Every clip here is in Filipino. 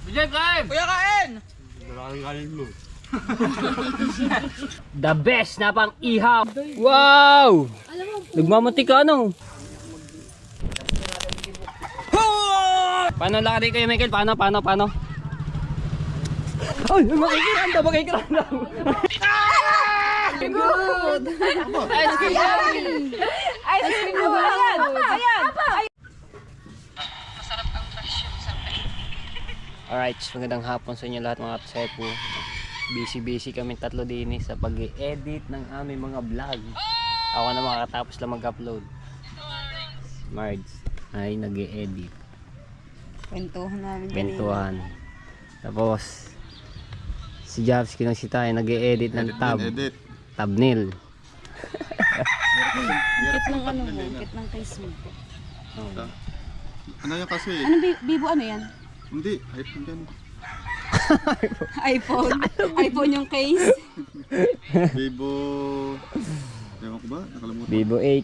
Kuya, kain! Kuya, kain! The best na pang ihaw. Wow! Nagmamantik ka ano? Paano lakad kayo, Michael? Paano? Ay, makikiranda. Good! Ice cream yummy! Ice cream yummy! Ayan! Masarap ang passion sa akin. Alright, magandang hapon sa inyo lahat mga Tsepo. Busy kami tatlo din sa pag-edit ng aming mga vlog. Ako na makakatapos lang mag-upload. Marge ay nag-edit. Kwentuhan. Tapos si Jobs Kinosita ay nag-edit ng thumbnail. Kit ng ano mo, kit ng case mo. Ano yung kasi? Ano Bibo ano yan? Hindi, iPhone yan. iPhone. iPhone yung case. Vivo... Ewan ko ba? Nakalimutan. Vivo 8.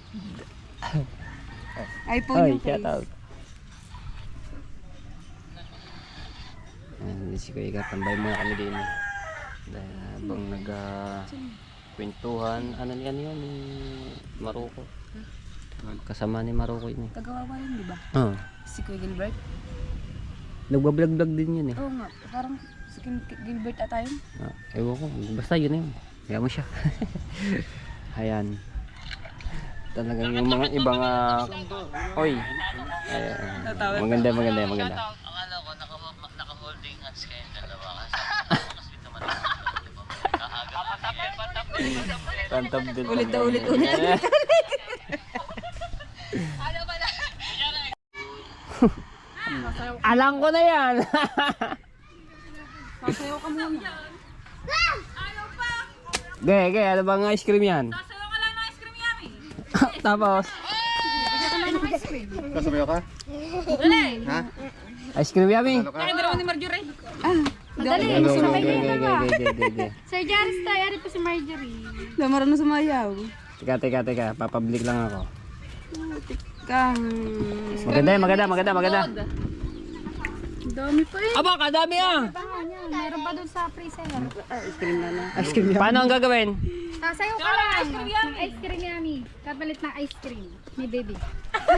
iPhone Ay, yung case. shout out. Hindi si Kuya tambay muna kami din. Dahil habang kwentuhan, ano yan yun, ni Maroko. Kasama ni Maroko yun eh. Kagawa ba yun, di ba? Oo. Si Kuya Gilbert? Nagbablog din yun eh. Oo nga, parang si Gilbert ata yun. Ewan ko, basta yun na yun. Kaya mo siya. Ayan. Talagang yung mga ibang oy. Maganda. Akala ko naka-holding hands kayong dalawa kasi dito man Tantab din. Ulit. Alam ko na yan. Sasayaw ka muna. Ge, ano bang ice cream yan? Sasayaw ka lang ng ice cream yummy! Tapos, Kasabayo ka? Dali! Ha? ice cream yummy. Talo ka? Ay, dalawa ni Marjorie. Madali. Ge. Sir Jaris tayo, ari po si Marjorie. Wala marunong sumayaw. Teka, papablik lang ako. Kang... Maganda. Dami pa eh. Aba, kadami Meron pa dun sa freezer. Ice cream na na. Ice cream yummy. Paano ang gagawin? Sasayaw ka lang. Ice cream yummy. Ice cream yummy. Kapalit ng ice cream. Ni baby.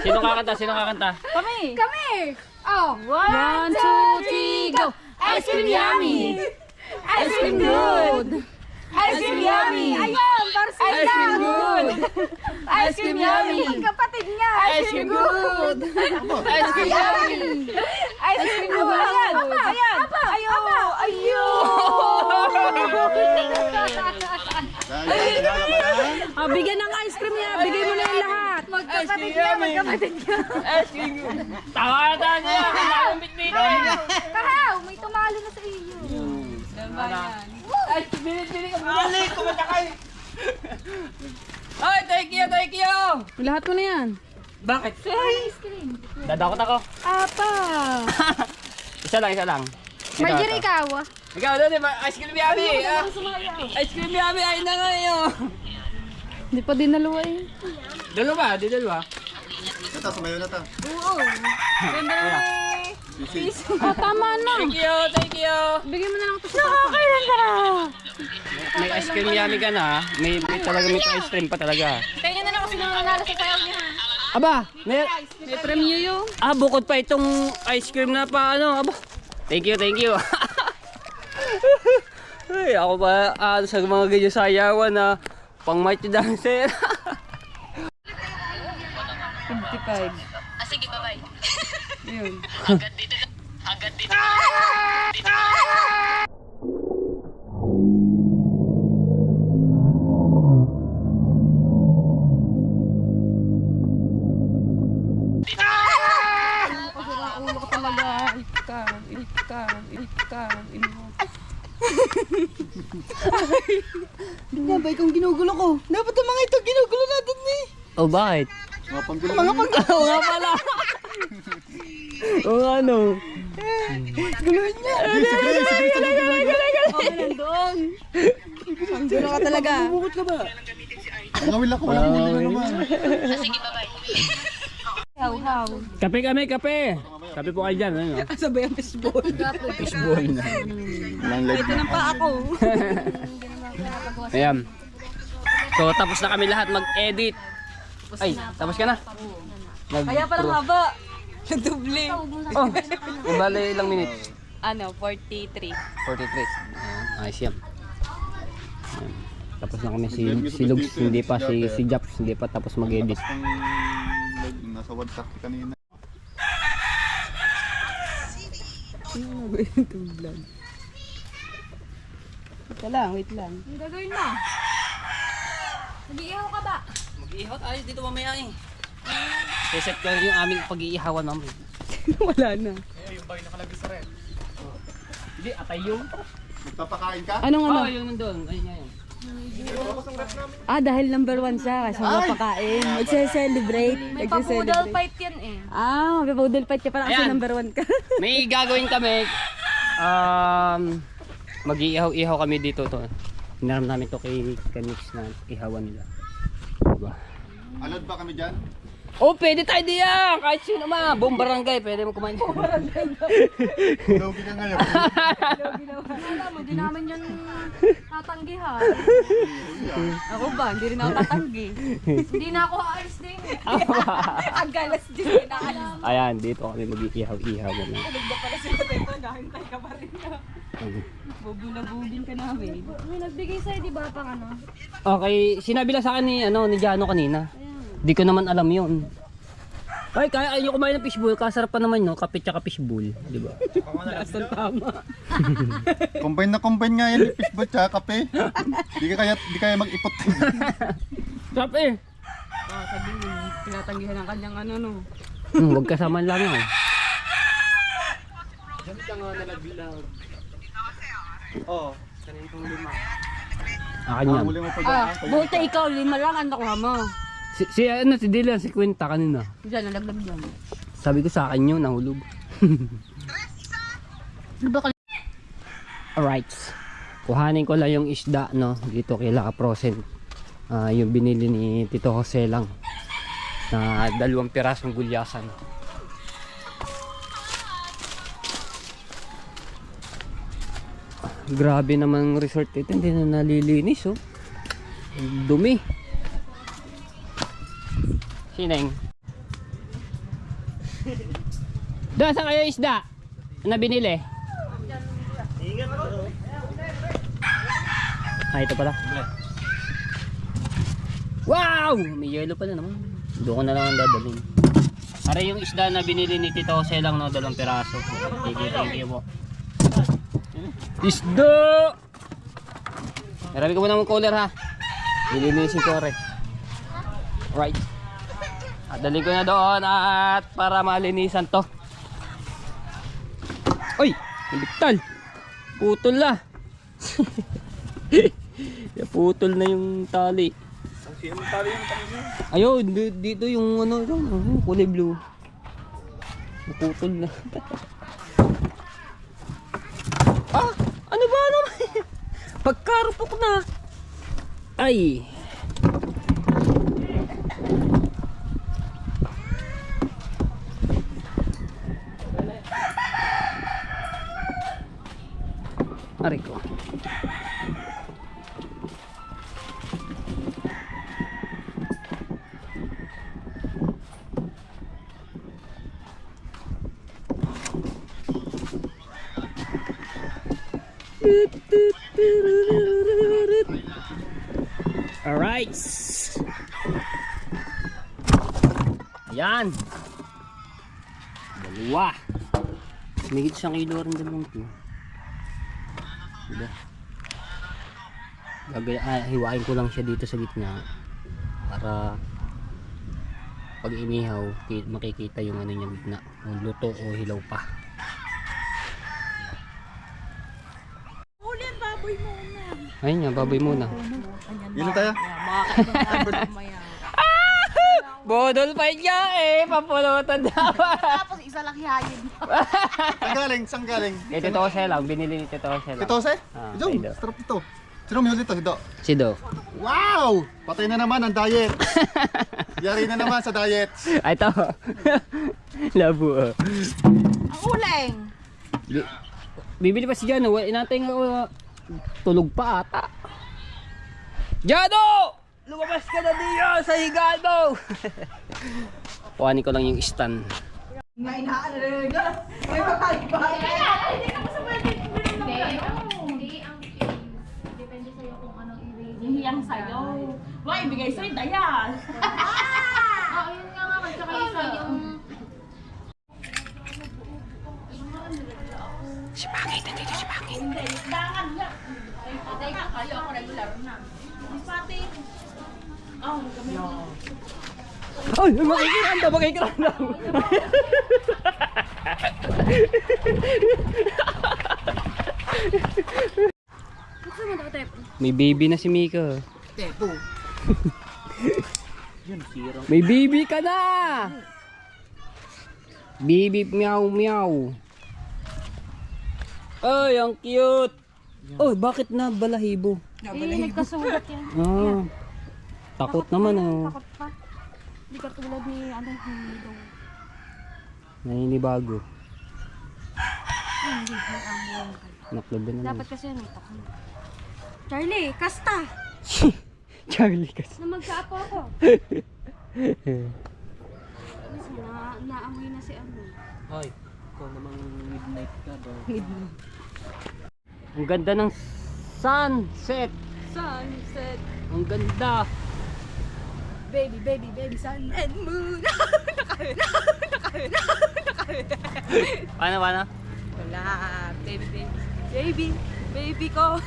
Sino kakanta? Kami! Oh! 1, 2, 3, go! Ice cream yummy! Ice cream good! Ice cream yummy! Ayun! Para sa ice cream good! Ice cream yummy! Kapatid niya! Ice cream good! Ice cream yummy! Ice cream good! Ayan! Bigyan ng ice cream niya. Bigay mo na yung lahat. Magkapatid niya! Tawada niya! Kailangan bitbitin! Kahaw! May tumalo na sa iyo! Ay, thank you! Lahat mo na yan. Bakit? Ice cream! Dadakot ako. Apa. Isa lang. Marjorie, ikaw! Ikaw doon, ice cream yummy! Ice cream yummy, ay na ngayon! Hindi pa dinalawa eh. Dalawa. Ito, sumayo na ta. Tama na. Thank you! Bigyan mo na lang ito sa papa. May ice cream yummy ka na, may ice cream pa talaga. Kaya na lang kasi nang nanalo sa sayaw niya. Aba, may Premyo yun. bukod pa itong ice cream na pa aba. Thank you. Ay, ako ba sa mga ganyan sayawan na pang mighty dancer. 55. Sige, bye-bye. Yun. Hanggat dito. Ulo ka talaga. Ikaw. Nabay kong ginugulo ko. Dapat ang mga ito ginugulo natin eh. Oh, bakit? Mga panggulo. Oo nga pala. Oo ano. Guluhin niya. Okay lang doon. Ang gulo ka talaga. Bukot ka ba? Ang awil ako, walang huli na naman. Sige, bye-bye. Uhaw. Kape kami, kape! Kape po kayo dyan, ano? Sabay ang fishball. Fishball na. Walang leg. Ito nang pa ako. Ayan. So, tapos na kami lahat mag-edit. Ay, tapos ka na? Kaya parang haba. Nagdubli. Oh, bali ilang minutes? Ano, 43. 43. Ayan, ayos yan. Ayan. Tapos na kami si Lugs, hindi pa, si Japs, hindi pa tapos mag-edit. Lakas ng leg. Nasa 130 kanina. Wait lang, wait lang. Ang gagawin mo? Nag-iihaw ka ba? Mag-iihaw tayo dito mamaya eh. Reset ko yung aming pag-iihawan namin. Wala na. Hindi, atay yung. Magpapakain ka? Anong ano? Oh, yung nandun. Ayun, ayun. Dahil number 1 siya kasi mapakain. Magse-celebrate. May pa-poodle fight yan eh. May poodle fight ka para kasi Ayan. number 1 ka. May gagawin kami. Mag-iihaw-ihaw kami dito to. Hinaram namin to kay Kanix na ihawan nila. Diba? Alad ba kami dyan? Oh, pwede tayo diyan! Kahit sino naman, buong barangay, pwede mo kumain. Logi ka ngayon. Alam mo, di namin yan tatanggihan. Ako ba? Hindi rin ako tatanggi. Hindi na ako aalis din eh. Ang galas din na alam. Ayan, dito kami mag-iihaw-ihaw. Ano. Ba pala si Matento, nahintay ka pa rin na. Bubulabugin ka namin. May nagbigay sa'yo, di ba, pang ano? Okay, sinabi lang sa akin ni Jano kanina. Di ko naman alam yun. Ay, kaya ayaw kumain ng fishbowl. Kasarap pa naman, no? Kape tsaka fishbowl. Di ba? Lasang tama. Combine na combine nga yan. Fishball tsaka kape. Di kaya mag-ipot. Sarap eh. Sabi mo, tinatanggihan ang kanyang ano no. Huwag kasama lang yun. Akin yan. Huli mo pa dyan. Buti ikaw, 5 lang ang nakuha mo. Si Dylan, si Quinta kanina. Diyan, nalaglag yan. Sabi ko sa akin yun, nahulog. Alright. Kuhanin ko lang yung isda, no? Dito kay Lakaprosen. Yung binili ni Tito Jose lang. Na 2 pirasong gulyasan. Grabe namang resort ito. Hindi na nalilinis, oh. Ang dumi. Sineng. Doon, saan kayo isda? Na binili? Ito pala. Wow! May yellow pala naman. Doon ko na lang ang dadalhin. Para yung isda na binili ni Tito Jose lang, no, 2 piraso. Thank you po. Isda! Marami ko muna mong cooler, ha. Nilinisin ko rin. Right. At dali ko na doon at para malinisan to. Uy! Nabigtal! Putol na! Putol na yung tali. Ayun, dito yung ano, kulay blue. Naputol na. Ano ba naman? Pagkarupok na. Ay. Aray ko. Alright. Ayan. 2. Migit 1 kilo rin dalawang to. Diba? Hiwain ko lang siya dito sa gitna para pag inihaw makikita yung ano niya gitna, yung luto o hilaw pa. Ayun nga, baboy muna. Yun na tayo. Bodol pa niya eh, papulutan dapat. Tapos isa lang hihayin. Saan galing? Eh, Tito Jose lang, binili ni Tito Jose lang. Ito, Jose? Ah, Jom, Ido. sarap ito. Sino may huli ito? Ito. Si Do. Wow! Patay na naman ang diet. Yari na naman sa diet. Ay, ito. Labo. Ang uling. Bibili pa si Jano. Inatay nga tulog pa ata. Jano! Lumabas ka na diyo sa higado! Kuhanin ko lang yung stand. May makakaliba. Hindi, ang change. Depende sa'yo kung anong i-rate. Hihiyang sa'yo. Why, ibigay sa'yo, Dayan. Oo, yun nga nga. Tsaka isa yung... Si Pangit, nandito si Pangit. Kayo ako regular na. Pati. Oh, kami. Ay, makikiranda. May baby na si Mika. Tepo. May baby ka na! Baby meow meow. Ay, ang cute! Oh, bakit na balahibo? Nagkasulat yan. Ah, takot naman oh. Takot pa. Hindi ka tulad ni Hido. Naninibago. Nakloban na Dapat kasi may takot. Charlie, kasta! Charlie kasi. Na magsapo ako. Naamoy na si ano. Ay, ikaw namang midnight ka ba? Ang ganda ng sunset. Sunset. Ang ganda. Baby, baby, baby, sun and moon. Paano? Wala. Baby, baby. Baby, baby ko.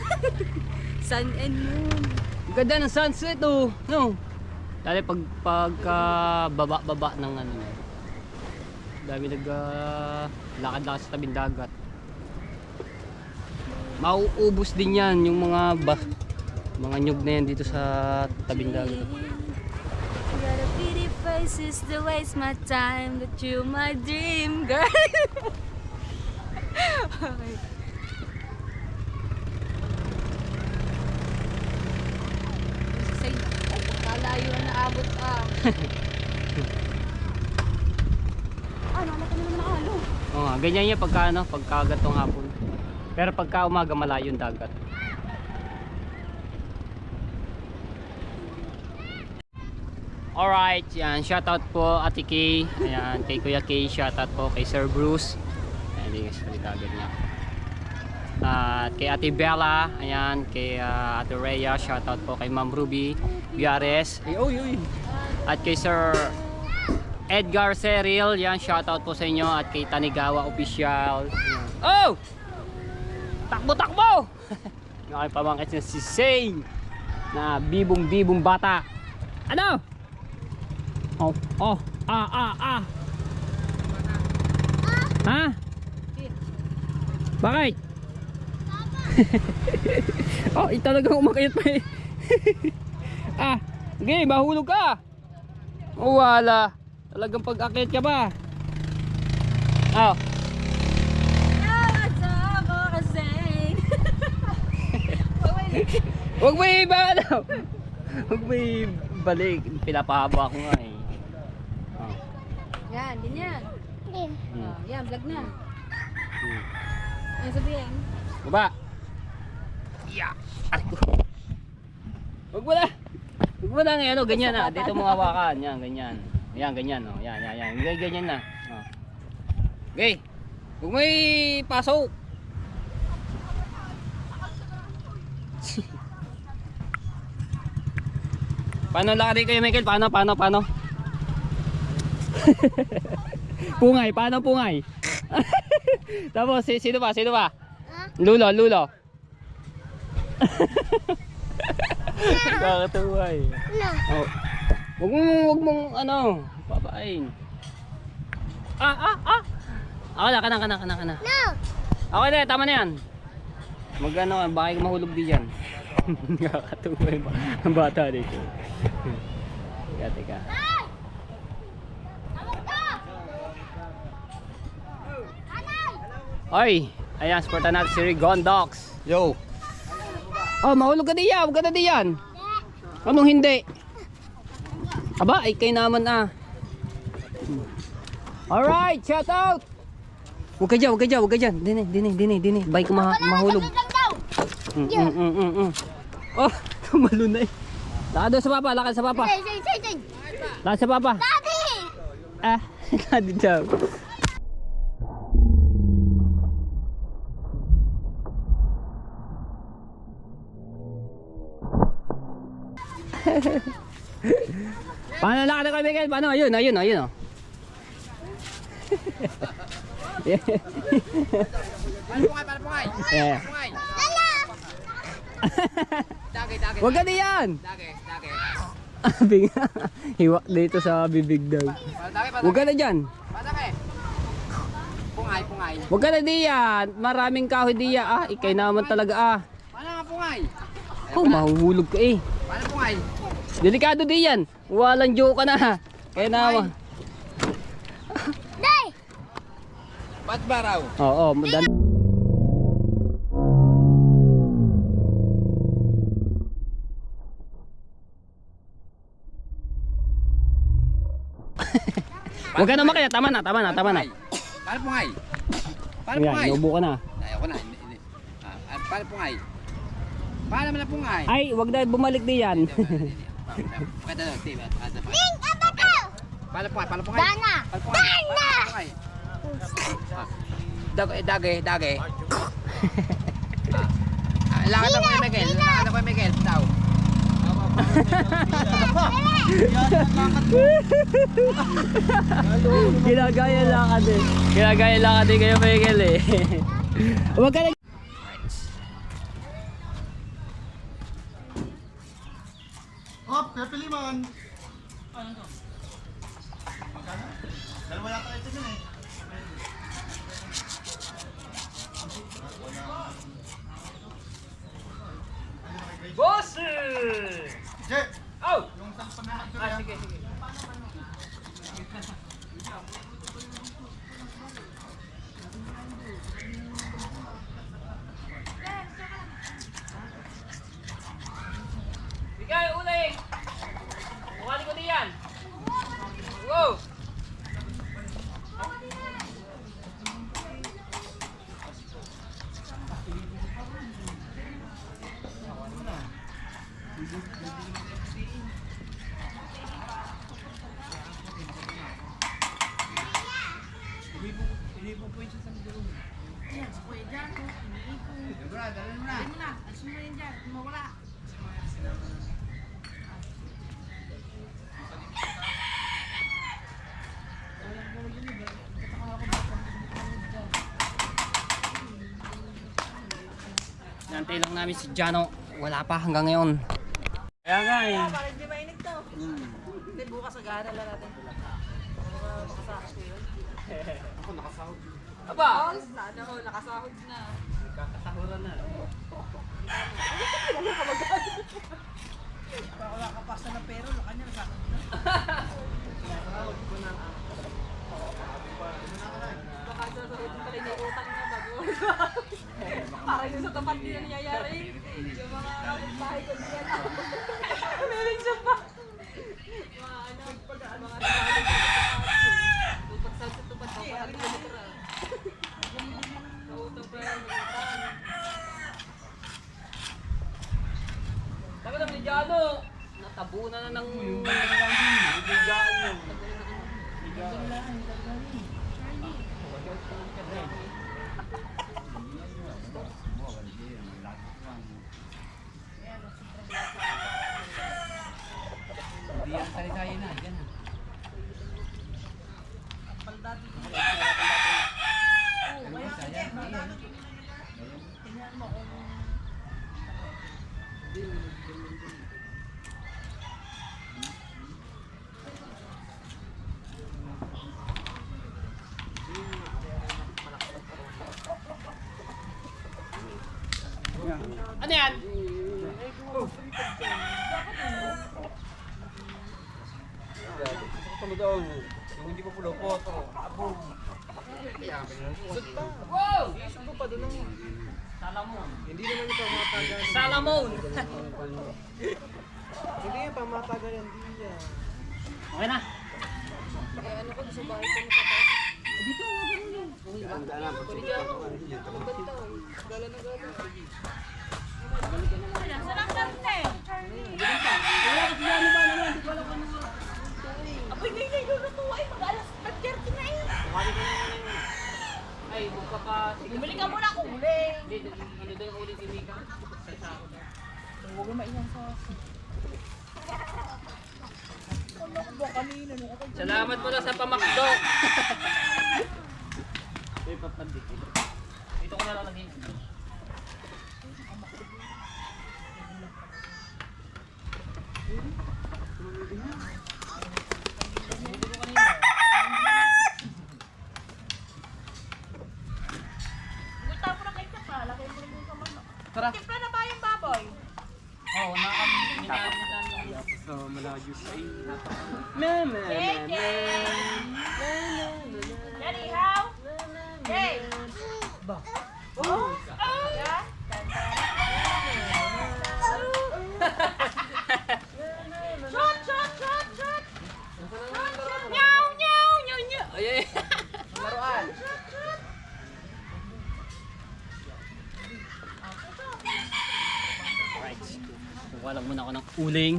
Sun and moon. Ang ganda ng sunset oh. No. Dali pagka baba ng ano. Dami lakad-lakad sa tabing dagat. Mauubos din yan yung mga nyug na yan dito sa tabing dagat. You got a pretty faces to waste my time, but you my dream girl. Okay. Say, kalayo na naabot ah. Ano, ano ka naman nakalo? Oo nga, ganyan yan pagka gatong hapon. Pero pagka umaga malayo yung dagat. Alright, yan, shoutout po Ate Kay. Ayan, kay Kuya Kay, shoutout po kay Sir Bruce. Ayan, hindi nga sa dagat niya. At kay Ate Bella, ayan, kay Ate Rhea, shoutout po kay Ma'am Ruby Viares. At kay Sir Edgar Seril, yan, shoutout po sa inyo. At kay Tanigawa Official. Ayan. Oh! Takbo! Yung aking pamangkit niya si Sane na bibong bata. Ano? Ha? Bakit? Oh, talagang umakit pa eh. Okay, mahulog ka. Oh, wala. Talagang pag-akit ka ba? Oh. Huwag mo ibalik. Huwag mo ibalik. Pinapahaba ko nga eh. Oh. Yan, ganyan. Oh, yan, vlog na. Ano sabihin? Baba. Yeah. Huwag mo na. Huwag mo na ngayon. Ano, ganyan na. Dito mo hawakan. Yan, ganyan. Yan, ganyan. Oh. Yan. Ganyan na. Oh. Okay. Huwag mo ipasok. Paano lakad kayo, Michael? Paano? Pungay, paano pungay? Tapos, sino ba? Lulo. Kakatuwa eh. Oh. Huwag mong ano, papain. Ako na. No! Okay na, tama na yan. Mag-ano, baka mahulog din yan. Kakatuwa ang bata dito. Teka. Oy, ayan, supportan natin si Rigon Docs. Yo. Oh, mahulog ka diyan, huwag ka na diyan. Anong hindi? Aba, ay kayo naman ah. Alright, shout out! Huwag ka dyan, huwag ka dyan, huwag ka dyan. Dini. Bye ka mahulog. Oh, tumalo na eh. Lakad doon sa papa, lakad sa papa. Lakad sa papa. Daddy! Ah, daddy daw. Paano lakad ako, Miguel? Paano? Ayun oh. Paano pungay? Yeah. Dagay. Huwag ka diyan! Dagay. Abing, hiwak dito sa bibig daw. Huwag ka na dyan! Padake. Pungay. Huwag ka na diyan! Maraming kahoy diya ah! Ikay naman talaga ah! Paano nga pungay? Oh, mahuhulog ka eh! Paano pungay? Delikado diyan! Walang joke ka na! Kaya naman! Ba't ba raw? Oo, madali. Huwag ka na makaya, tama na. Paano pungay? Paano Ayan, pungay? inubo ka na. Ayoko na. Hindi. Paano pungay? Paano naman na pungay? Ay, huwag na bumalik diyan. Paano pungay? Dana! Dagay. Lakad ako kay Miguel. Daw. Ginagaya lang ka din kayo, Miguel eh. Huwag ka na. Hop, pepiliman. Dalawa yata ito dun eh. Boss! Je! Oh! Yung salpan na mag-dura. Sige. Bigay, uling! Mukha ko diyan! Wow! Nantay lang namin si Jano. Wala pa hanggang ngayon. Kaya nga eh. Para hindi mainig to. Hindi, bukas agad lang natin. Aba! Sana ko, nakasahod na. Kakasahuran na. Baka wala ka pasta ng pero, kanya nasahod na. Baka sasahod pala yung utang na bago. Parang yung sa tapat din na nangyayari. Yung mga bahay ko diyan. Meron siya pa. Yung mga ano, mga tupad sa tupad pa. Parang kilometer. Nautang pa yung utang. Sabi naman ni Jano, natabunan na ng bigaan yun. Hindi yan sali-sali na. Yan na. Ano yan? Hindi pa pulupot. Wow! Salamon. Hindi naman yung pamatagan. Salamon! Hindi yung pamatagan yan, hindi yan. Okay na. Ano ko, sa bahay ko nakatayo. Dito, gala na gala. Sarang karne. Apoy, ganyan yung lutuwa eh. Mag-alas 30 na eh. Ay, buka pa. Bumili ka muna kung uling. Ano daw yung ulit ni Mika? Huwag mo mainang sa... Ano ko ba kanina? Salamat po na sa pamakdo. Dito ko na lang lagay. Punta mo na kay Tapa. Lagay mo rin sa manok. Tara. Timpla na ba yung baboy? Oo, so, malayo sa iyo. Yan, ihaw. Hey. Oh. Yan. Shot, shot, shot, shot. Nyaw, nyaw, nyaw, nyaw. Ay, laruan. Alright. Kukuha lang muna ako ng uling.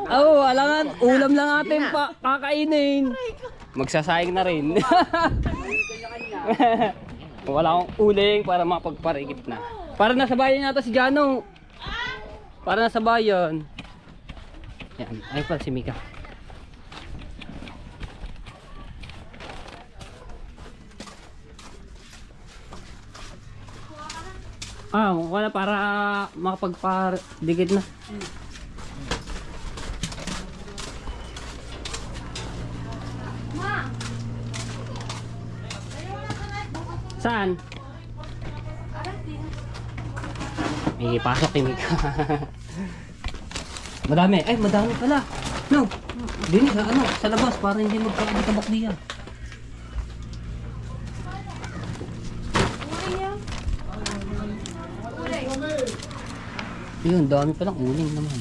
Oh, alangan. Ulam lang natin pa kakainin. Magsasayang na rin. Wala akong uling para makapagparigit na. Para nasa bayan yata si Jano. Para nasa bayan. Yan. Ay pala si Mika. Wala para makapagpadikit na. Saan? May pasok kay Mika. Madami. Ay, madami pala. No. Dini sa ano, sa labas para hindi magkakabak niya. Yun, dami palang uling naman.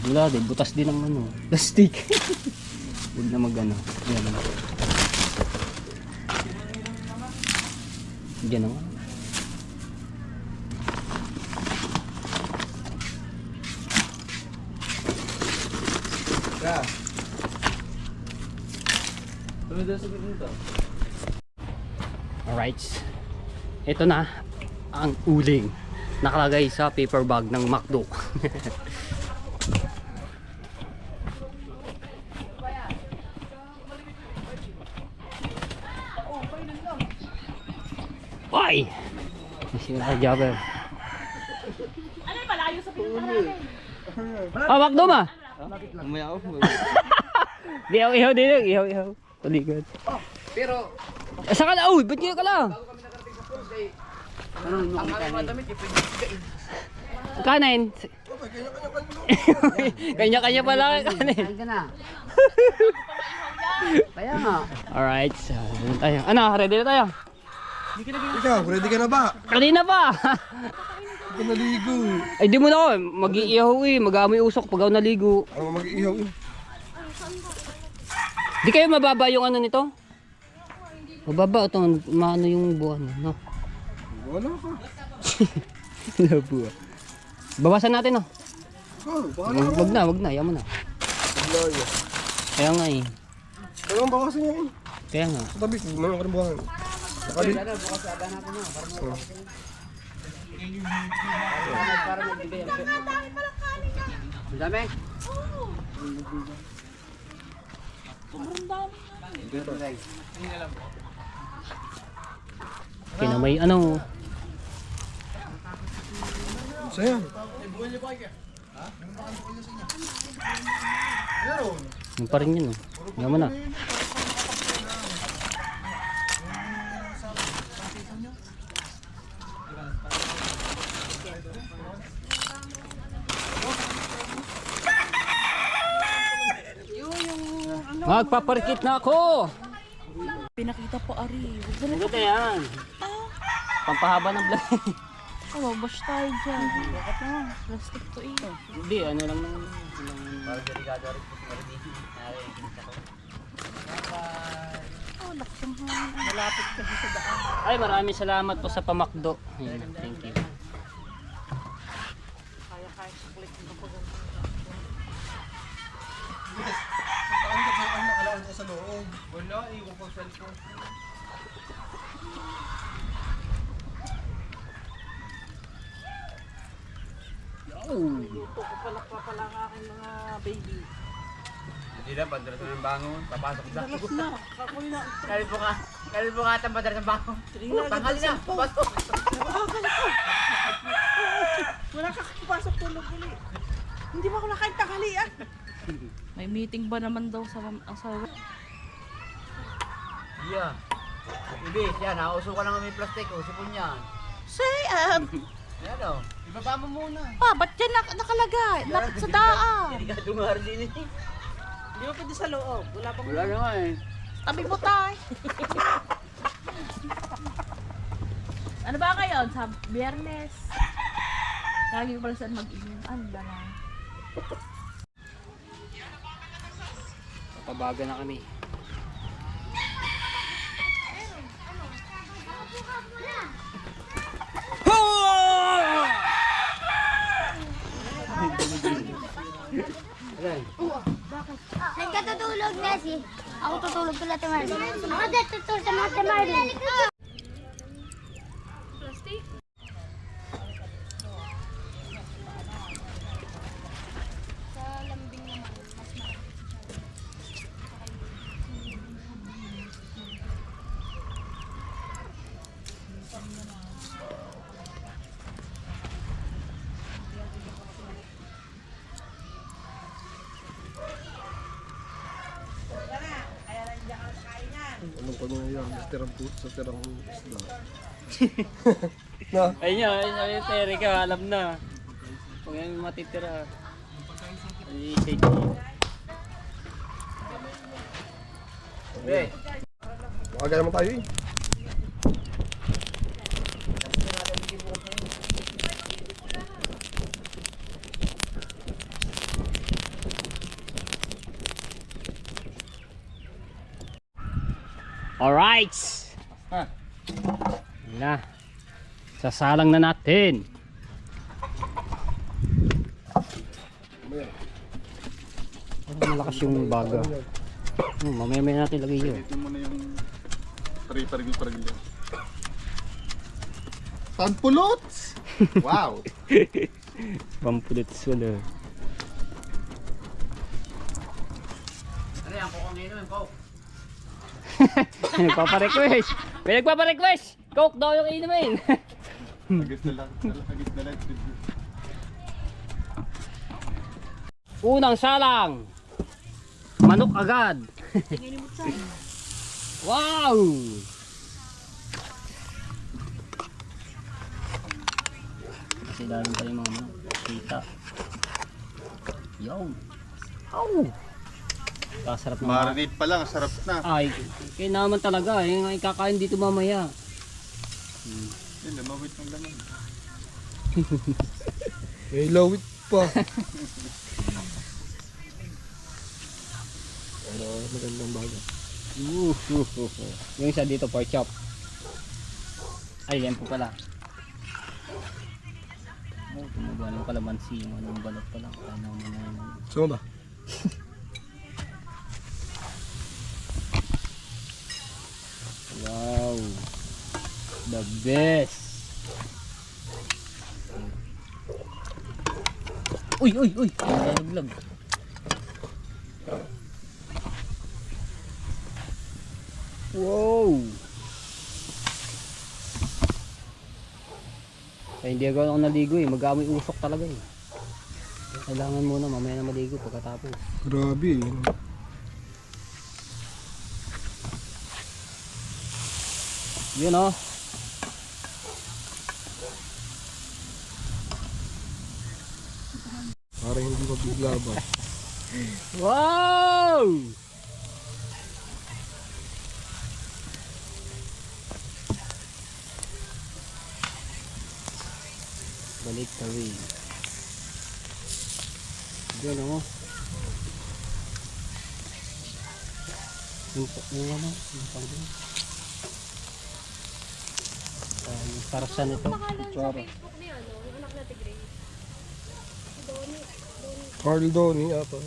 Wala din, butas din ang ano, plastic. Huwag na mag-ano. Yan naman. Diyan naman. Alright. Ito na ang uling. Nakalagay sa paper bag ng McDo. Ay! Masira ka jabber. Ano yung malayo sa pinuntahan natin? McDo ma! Ihaw din lang, ihaw. Talikod. Pero, Saan ka na? Uy, ba't ngayon ka lang? Kanin. Kanya-kanya pala kanin. kaya nga. Alright, so ano tayo? Ano, ready na tayo? Ikaw, ready ka na ba? Kanina pa! Hindi ka naligo. Ay di mo na ako, mag-iihaw eh, mag-aamoy usok pag ako naligo. Ano mag-iihaw eh? Di kayo mababa yung ano nito? Mababa ito, maano yung buwan, no? Wala ka. Buwan. Bawasan natin, no? Oh, bahala ka. Wag na, ayaw mo na. Laya. Kaya nga eh. Kaya ang bawasan niya eh. Kaya nga. Sa tabi, mga karibuhan. Nakali. Dami. Kaya may ano. Saya. Yung pa rin yun, no? Ayaw mo na. Magpaparikit na ako! pinakita po, Ari. Huwag na Maganda yan. Pampahaba ng vlog. mabash tayo dyan. Bakit naman? Plastic to eh. Hindi, ano lang naman. Parang delikado rin po sa Marinisi. Oh, lakas ang hangin. Malapit kasi sa daan. Ay, maraming salamat po sa pamakdo. Ayan, thank you. Kaya sa click ng pag Ang nakalaan niya sa loob. Wala, iwan ko cellphone. Luto ko pala ang aking mga baby. Hindi na, padalas na ng bangon. Papasok na. Dalas na. Kakoy na. Kali po nga ang padalas ng bangon. Tanghali na, papasok. Wala kakapasok tulog ulit. Hindi ba ako nakain tanghalian? May meeting ba naman daw sa asawa? Yeah. Ibig, yan, nauso ka lang may plastic. Usipon yan. Say, Yan o. Ibaba mo muna. pa, ba't yan nakalagay? Lapit sa daan. Delikado nga rin din eh. Hindi ba pwede sa loob? Wala pang Wala na nga eh. tabi mo tayo. Ano ba kayo? Sa biyernes. Lagi ko pala saan mag-inom. Ano ba na? Pabaga na kami. Saan ka tutulog, Nessie? Ako tutulog kila Temarli. Ako din tutulog sa mga Temarli. Anong pa nga yan? Tirang puto sa tirang isda. Ayun nyo, sabi ni Terry ka, alam na. Kung yan matitira. Ay, shake mo. Okay. Baka naman tayo eh. Alright! Na. Sasalang na natin. Malakas yung baga. Mamaya natin lagay yun. Ito mo na yung parigil. Tanpulots! Wow! Pampulits wala. Ano yan, kukong inumin po. Nagpaparequest! May nagpaparequest! Coke daw yung inumin! Agad na lang. Unang salang! Manok agad! Wow! Kasi dahil pa yung mga manok. Kita. Yo! Ow! Kasarap ng mga... Marinate pa lang, sarap na. Ay, kaya naman talaga. Yung ikakain dito mamaya. Yun, lamawit ng laman. May lawit pa. Pero magandang bago. Yung isa dito, pork chop. Ay, yan po pala. Oh, tumubuan ng kalamansi. Yung anong balot pala. Ano mo na yun. Saan ba? Wow. The best. Uy! Nalaglag. Wow. Kaya hindi ako naligo eh. Mag-amoy usok talaga eh. Kailangan muna mamaya na maligo pagkatapos. Grabe eh. Yun oh. Parang hindi mabigla ba? Wow! Victory. Diyan o. Yung ano, yung pangin. Yung Tarzan ito. Tsara. Carl Donny ata.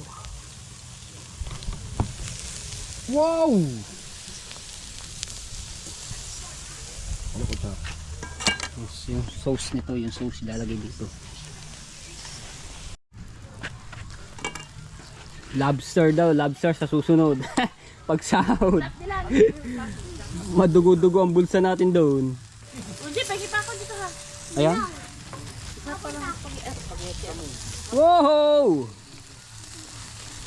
Wow! Ano ko tsara? Yung sauce nito, yung sauce ilalagay dito. Lobster daw, lobster sa susunod. Pag sahod. Madugo-dugo ang bulsa natin doon. Uji, pagi pa ako dito ha. Ayan. Wow!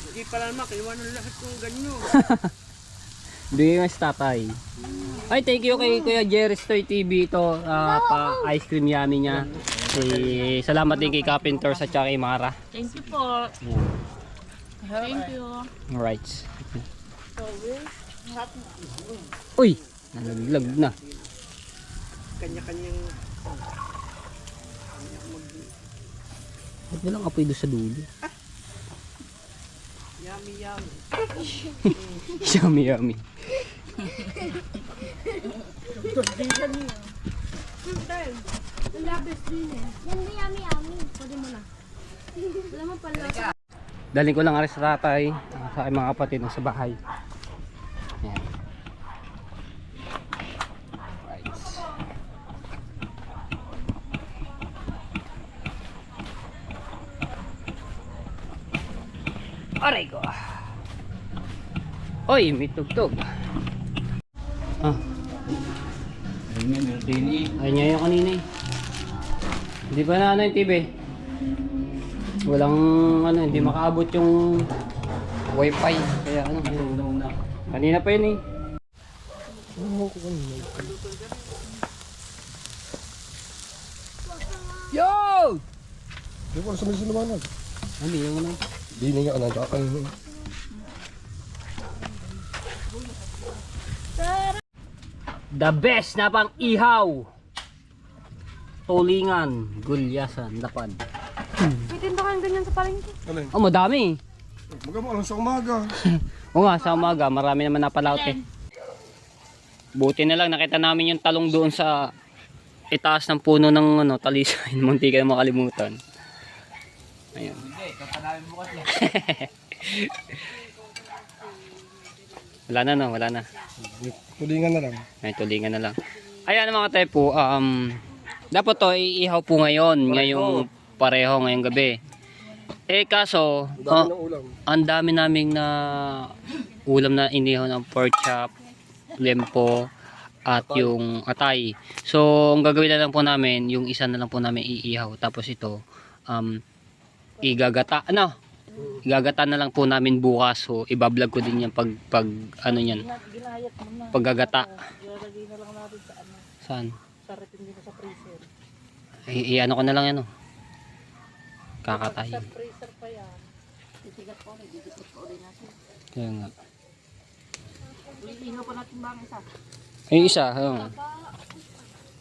Hindi pala makiwan ng lahat ng ganyo. Bigay nga si tatay. Ay, thank you kay Kuya Jerry's Toy TV ito. Pa ice cream yummy niya. Salamat din kay Carpenter sa tsaka kay Mara. Thank you po. Thank you. Alright. Uy! Nalaglag na. Kanya-kanyang Ba't walang apoy doon sa dulo? yummy yummy. Yummy yummy. Labis din eh. Yan ba yummy? Pwede mo na. Wala mo pala. Daling ko lang aris sa tatay sa aking mga kapatid sa bahay. Ayan. Right. Aray ko. Oy, may tugtog. Ah. Ay niya yung kanina eh. Hindi pa na ano yung TV. Walang ano, hindi makaabot yung wifi. Kaya ano, kanina pa yun eh. Yo! Di ko sa may sinumanag. Hindi yung ano. Di na nga ka kanina. The best na pang ihaw. Tulingan, gulyasan, lapad. May tinda kang ganyan sa palengke. Alin? Oh, madami. Magamo lang sa umaga. Oo nga, sa umaga, marami naman napalaot eh. Buti na lang, nakita namin yung talong doon sa itaas ng puno ng ano, talisay. Munti ka na makalimutan. Ayun. Hindi, kapanawin mo kasi. Wala na no, wala na. Tulingan na lang. May tulingan na lang. Ayan mga tepo, dapat to iihaw po ngayon, ngayong pareho ngayong gabi. Eh kaso, Ang dami ng ulam. ang dami naming na ulam na inihaw ng pork chop, lempo, at yung atay. So, ang gagawin na lang po namin, yung isa na lang po namin iihaw. Tapos ito, igagata, igagata na lang po namin bukas. So, ibablog ko din yan pag ano yan, paggagata. Saan? Ano ko na lang yan, kakatay. Kaya nga. Yung isa,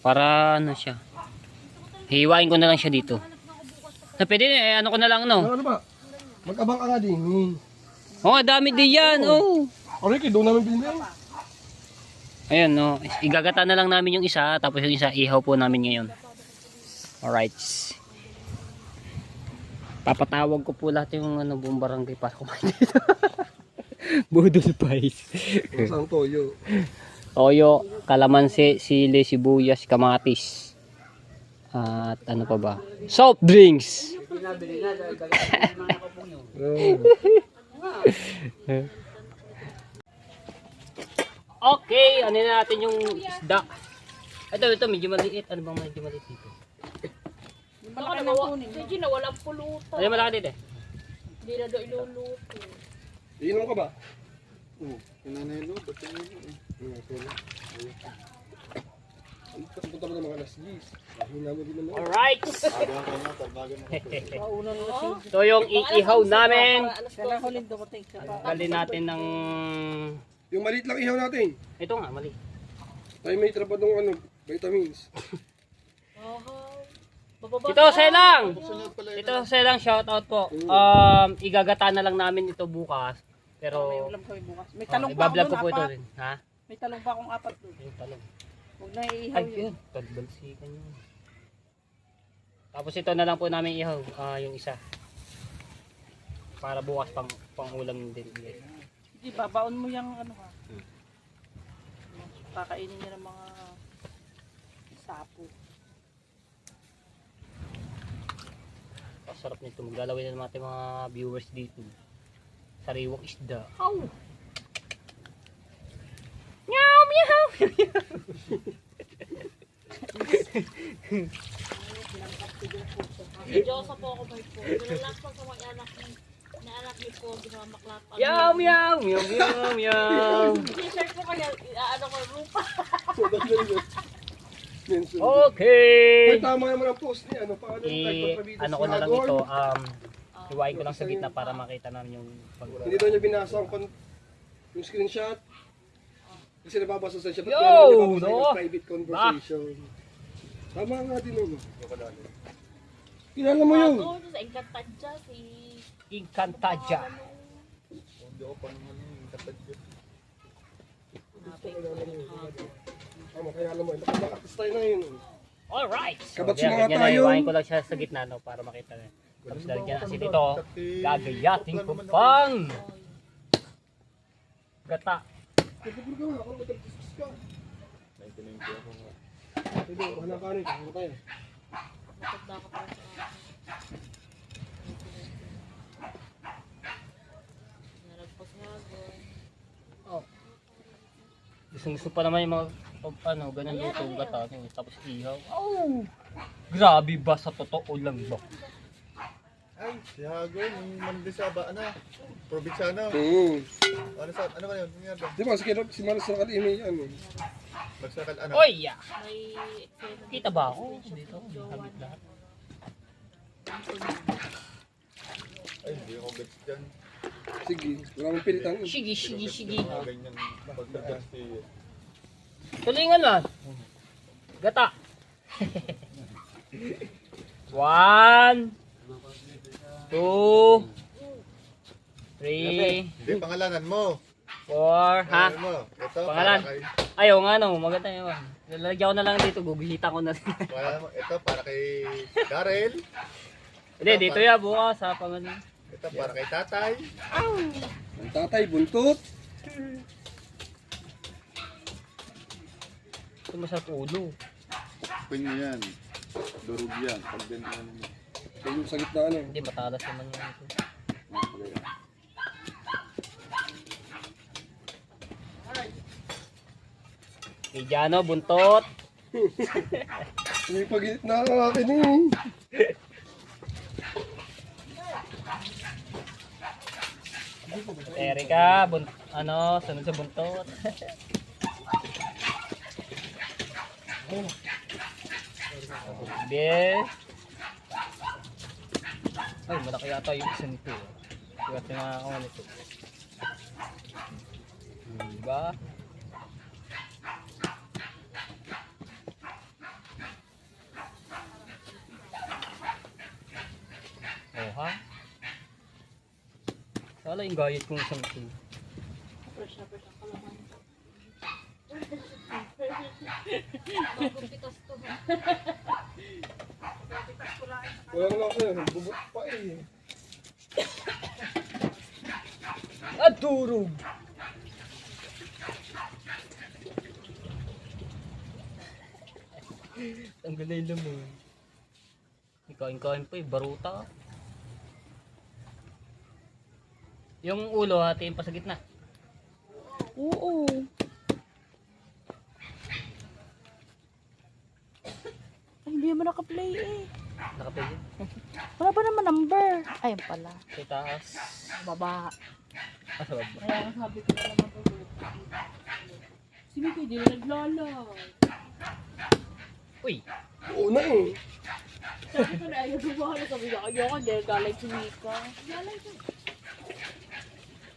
para ano siya. Hiwain ko na lang siya dito. Na pwede na, ano ko na lang, Ano ba? Mag-abang ka nga din. Oh, dami din yan, oh. Ricky, doon namin pinili. Ayan, no. Igagata na lang namin yung isa, tapos yung isa ihaw po namin ngayon. Alright. Papatawag ko po lahat yung ano, buong barangay para kumain dito. Budol pies. Isang toyo. Toyo, kalamansi, sili, sibuyas, kamatis. At ano pa ba? Soft drinks! Okay, ano na natin yung isda. Ito, medyo maliit. Ano bang medyo maliit dito? Baka medyo na walang pulutan. Ano malaki dito? Hindi na daw iluluto. Iinom ka ba? Oo, kinanelo, ba't yung Punta mo ng mga alas 10. Hina mo din naman. Alright! So yung iihaw namin, galin natin ng... Yung maliit lang ihaw natin. Ito nga, mali. Tayo may trabadong vitamins. Ito, Selang! Gusto niyo pala Ito, Selang, shoutout po. Igagata na lang namin ito bukas. Pero, May ulam kami bukas. May talong pa ako ibablog ko doon, po ito apat. rin. Ha? May talong pa akong apat doon. Yung talong. Huwag na iihaw Ay, yun. yun. Tagbalsikan yun. Tapos ito na lang po namin ihaw, yung isa. Para bukas pang ulam din. Hindi, babaon mo yung ano ha. Kakainin niya ng mga sapo. Sarap nito. Maglalawin na natin mga viewers dito. Sariwang isda. Ow! Meow, meow! Diyosa po ako may po. Relax pa sa mga anak ni po, ginamaklap. Meow, meow, meow, meow, meow. T-shirt po kaya, ano ko, rupa. Mention. Okay! Ay, tama naman ang post niya. Ano, paano Ano ko na lang ito, iwain ko lang sa gitna para makita namin yung Hindi daw niya binasa yung screenshot. Kasi nababasa sa siya. Ba't Yo, meron nababasa no? yung private conversation? Tama nga din naman. Kilala mo yun? Oo, sa Encantadia, si... Encantadia. Hindi ako pa naman yung katadyo. Tama, kaya alam mo. Nakapag-artist tayo na yun. Alright! Kabatsi kaya na nga ganyan tayo. Iwain ko lang siya sa gitna no, para makita na. Tapos lalagyan kasi dito, gagayating ko pang gata. Kapag ka nga, ako mag-artist ka. 99 ako nga. Pwede, wala ka rin. Kaya tayo. Matanda ka pa sa... Nalagpas nga doon. Gusto pa naman yung mga ganun luto, gata, tapos ihaw. Oh! Grabe ba sa totoo lang ba? Ay, si Hago, yung Mandisaba, Provinciano. Ano ba yun? Ano ba? Di ba, si Manos na kalimi yan. Magsakal, Oy! Ya! May eksena Kita ba ako? Dito, habit lahat. Ay, hindi ako gets dyan. Sige, wala mong pilitan. Sige, sige, sige. Ganyan, pagdagas Tulingan lang. Gata. 1, 2, 3, Hindi, pangalanan mo. 4, ha? Pangalanan mo. Ito, Pangalan? para kay... Ayaw nga no, maganda yun. Lalagyan ko na lang dito, gugihita ko na rin. Pangalanan mo. Ito, para kay Daryl. Hindi, dito ya, bukas sa pangalan. Ito, para kay Tatay. Ang tatay, buntot. Ito masarap ulo. Pwede mo yan. Durog yan. Pag ganyan mo. Kaya yung sa gitna ano. Hindi, matalas naman yun ito. Kay Jano, buntot. May pag-init na ang akin eh. Erika, sunod sa buntot. Bes. Ay, malaki yata yung isa nito. Sigat yung mga kawan nito. Diba? Oh, ha? Sala yung gayat kong isang ito. fresh na fresh ang kalaman. Bagong pitas to. Wala na ako yan. Bubot pa eh. At turog! Tanggal na yung lamon. Ikain-kain pa eh, baruta. Yung ulo hatiin pa sa gitna. Oo. Ay, hindi naman naka-play eh. Nakapili. Wala ba naman number? Ayun pala. Sa taas. Baba. Sa baba. Kaya nga sabi ko na naman to. Si Mika, hindi na naglala. Uy! Oo na eh. Sabi ko na ayaw gumawa. Sabi ko, ayoko, dahil galay si Mika. Galay ko.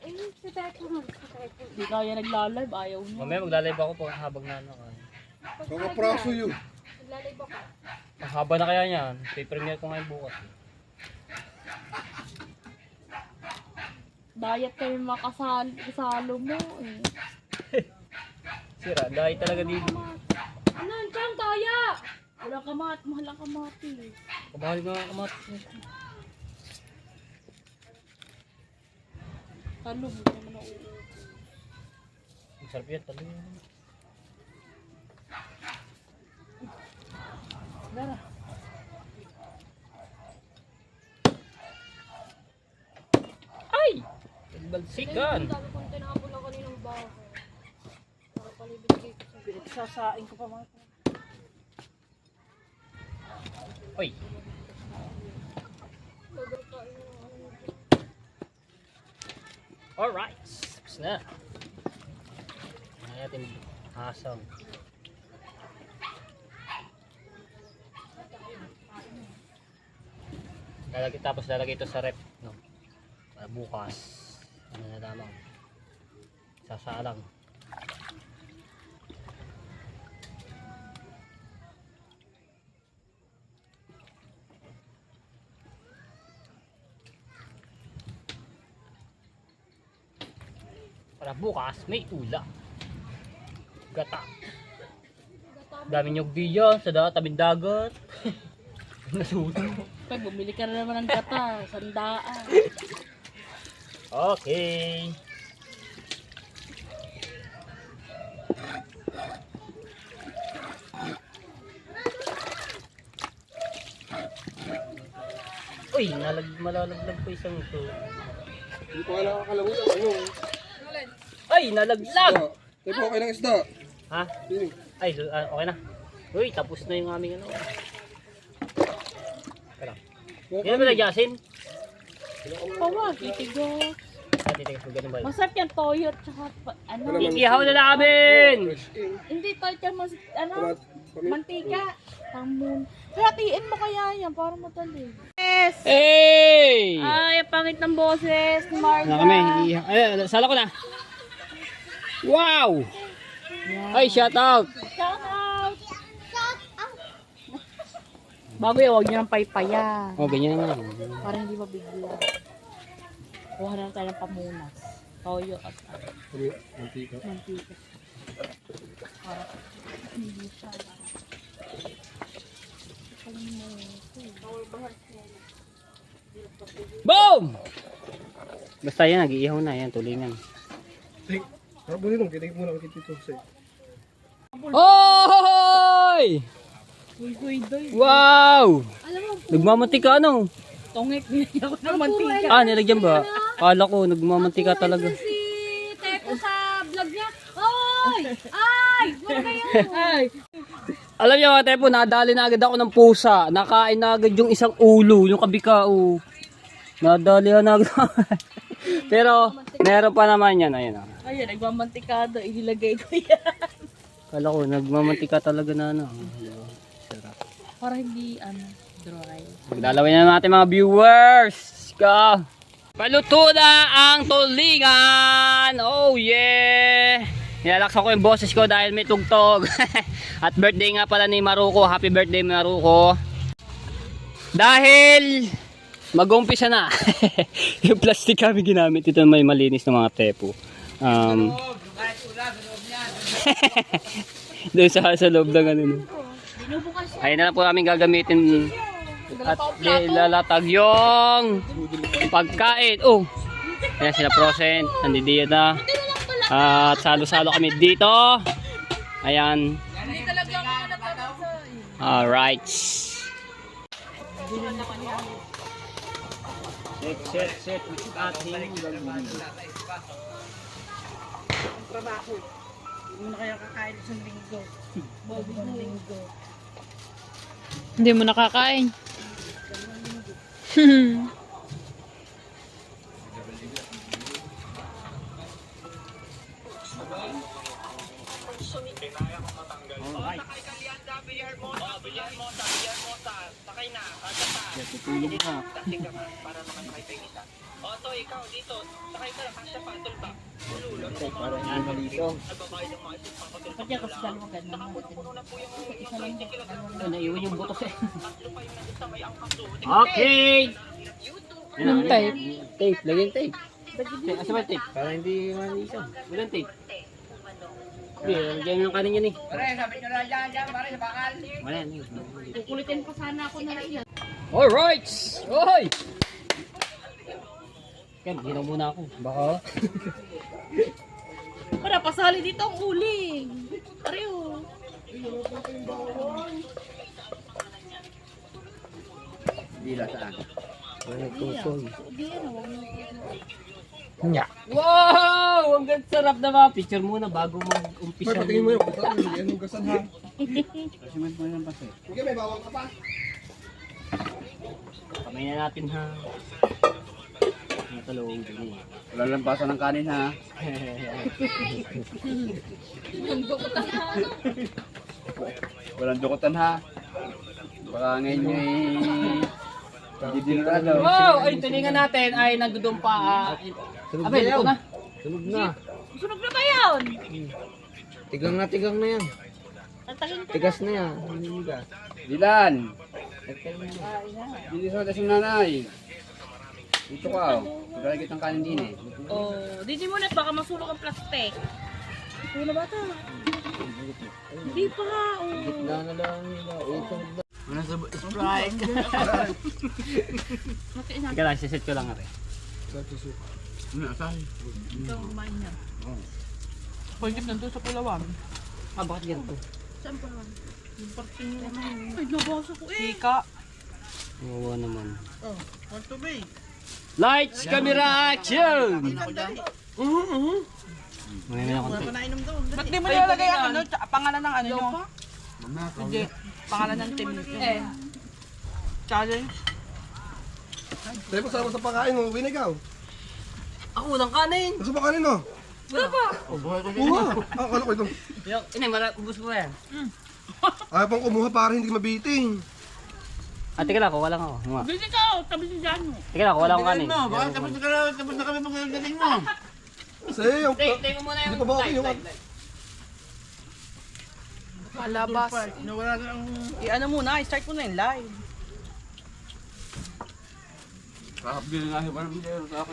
Eh, sa teto mo. Sa teto. Hindi kaya nagla-live, ayaw niya. Mamaya maglalay ba ako pag habang na ano ka. Kakapraso yun. Naglalay ba ka? Mahaba na kaya niyan. Pre-premiere ko ngayon bukas. Diet kayo makasalo mo eh. Sira, dahil talaga dito. Ano, dyan, kaya! Walang kamat, mahal ang kamati. Kamahal nga kamat. Talo, hindi naman na ulo. Ang sarap yan, talo yan. Dara. Ay! Balsikan! Sabi kong tinapon lang kaninang baho. Para palibigay ko sa Sasain ko pa mga. Uy! Alright! Tapos na. Ayan natin asang. Tapos lalagay ito sa rep. No? Para bukas. Ano na lamang. Sasalang. Para bukas may ulam. Gata. Dami nyog diyan sa tabing dagat. Nasunog. Pag bumili ka na naman ng gata, sandaan. Okay. Uy, malalaglag pa isang ito. Hindi ko kailangan kalamutan. Ano? Ay, nalaglag! Tayo po kayo ng isda. Ha? Sino? Ay, okay na. Uy, tapos na yung aming ano. Tara. Yan ba nagyasin? Pawa, titigo. Ah, titigas mo ganun ba? Masarap yan, toyo, tsaka ano. Wala man. Ikihaw na namin! Fresh king. Hindi, toyo, tsaka ano, Kami. mantika. Pamun. Hatiin mo kaya yan, para madali. Yes! Hey! Ay, ang pangit ng boses ni Marga. Na kami, ikihaw. Ay, sala ko na. Wow! Ay, shout out! Shout out! Bago yun, huwag nyo ng paypaya. Oh, ganyan na. Para hindi mabigla. Kuha na tayo ng pamunas. Toyo at Kami. Mantika. mantika. Para hindi siya. Boom! Basta yan, nag-iihaw na. Yan, tulingan. Tik. Harap mo nito. Kinig mo na kita ito. Oy! Uy, doy. Wow! Nagmamantika ano? Tongek, nilagyan ko ng mantika. Ah, nilagyan ba? Kala ko, nagmamantika talaga. si Tepo sa vlog niya. Oy! Ay! Wala kayo! Ay! Alam niyo mga tepo, nadali na agad ako ng pusa. Nakain na agad yung isang ulo, yung kabikao. Nadali na agad. Pero, meron pa naman yan. Ayun ah. Ayun, nagmamantikado. Inilagay ko yan. Kala ko, nagmamantika talaga na ano. Sarap. Para hindi, dry. Magdalawin na natin mga viewers. Go! Paluto na ang tulingan! Oh yeah! Nilalaksan ko yung boses ko dahil may tugtog. At birthday nga pala ni Maruko. Happy birthday Maruko. Dahil mag-umpisa na. Yung plastic kami ginamit. Ito may malinis ng mga tepo. Doon sa loob ng ano. Ayun na lang po namin gagamitin. At lalatag yung pagkain. Oh! Ayan sila Prosen. Nandidiyan na. At salo-salo kami dito. Ayan. Alright. Set. Ating Trabaho. Hindi mo na kaya kakain sa linggo. Bagong linggo. Hindi mo nakakain. tutulog na. Naiwan yung butos eh. Okay! Yung tape. Tape, lagyan tape. Asa ba tape? Para hindi malisaw. Walang tape. Hindi, lagyan yung kanin yan eh. Pare, sabi nyo na dyan, pare, sa bakal. Wala yan. Kukulitin pa sana ako na ilan. Alright! Oy! Ken, ginaw muna ako. Baka? Para pasali dito ang uling. Pareho. Dila saan? Nya. Wow! Ang ganda sarap na ba? Picture muna bago mag-umpisa. Patingin mo yung puta. Yan yung gasan ha. Kasiman mo ng pase. Sige, may bawang ka pa. Kamay na natin ha. Natulong din. Wala lang basa ng kanin ha. Walang dukutan ha. Baka ngayon nyo hindi dinurado. Wow! Ay, tulingan natin ay nagdudumpa. Abay, ito na. Sunog na. Sunog na ba yun? Tigang na yan. Tatagin ka. Tigas na yan. Dilan. Hindi sa tasong nanay. Dito ka oh. Pagkalagit ng kanin din eh. Oh, dito muna baka masulok ang plastic. Ito na bata. Hindi pa. Oh. Gitna na lang. Ito na. Wala sa Sprite. Ika lang, siset ko lang rin. Ito ang kumain niya. Pagkip nandun sa Pulawan. Ah, bakit ganito? Saan pa lang? Yung parking niya naman. Ay, nabasa ko eh. Hika. Oo naman. Oh, want to be. Lights, camera, action! Ngayon ako. Ba't di mo nilalagay ang ano, pangalan ng ano nyo? Hindi, pangalan ng team nyo. Challenge. Tayo pasama sa pagkain mo. Uwi na ikaw. Ako walang kanin! Nasa pagkain no? Uha. Akala ko ito. Inay, ubus mo yan. Ayaw pang kumuha para hindi mabiting. Ah, teka lang, wala ako. Nga. Dito ka, tabi si Jano. Teka lang, wala akong kanin. Tapos na kami magagaling mo. Kasi yung... Take mo muna Hindi pa ba okay yung... Malabas. Nawala na ang... I-ano muna, i-start mo na yung live.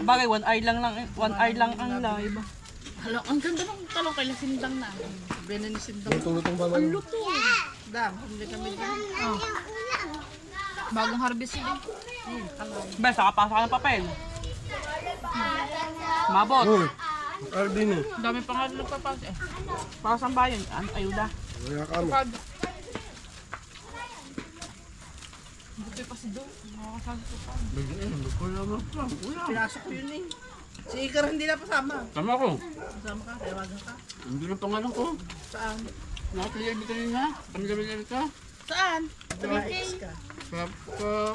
Bagay, 1 hour lang ang live. Hala, ang ganda ng talong kay Sindang na. Bena ni Sindang. Lutong-lutong ba man? Luto. Dam, hindi kami dyan. Bagong harvest yun. Ba, saka pasok ka ng papel. Mabot. Uy. Alvin eh. Dami pa nga nagpapas eh. Para saan ba yun? Ayuda. Kaya ka mo. Buti pa si Do. Nakakasabi ko pa. Pinasok ko yun eh. Si Icar hindi na pasama. Tama ko. Pasama ka, tawagan ka. Hindi na pangalan ko. Saan? Nakakaliyan mo tayo na. Pamilya ka. Saan? Tumingin ka.